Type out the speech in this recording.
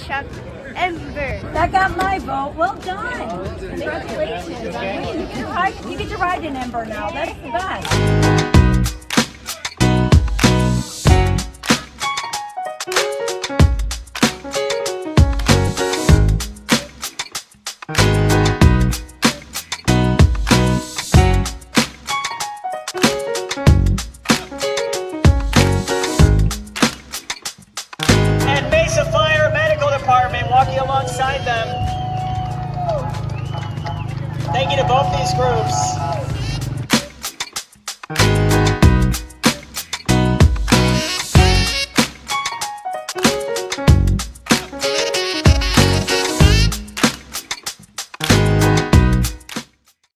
Chuck Ember. That got my vote. Well done. Congratulations. You get to ride an Ember now. That's the best. And Mesa Fire Medical Department walking alongside them. Thank you to both these groups.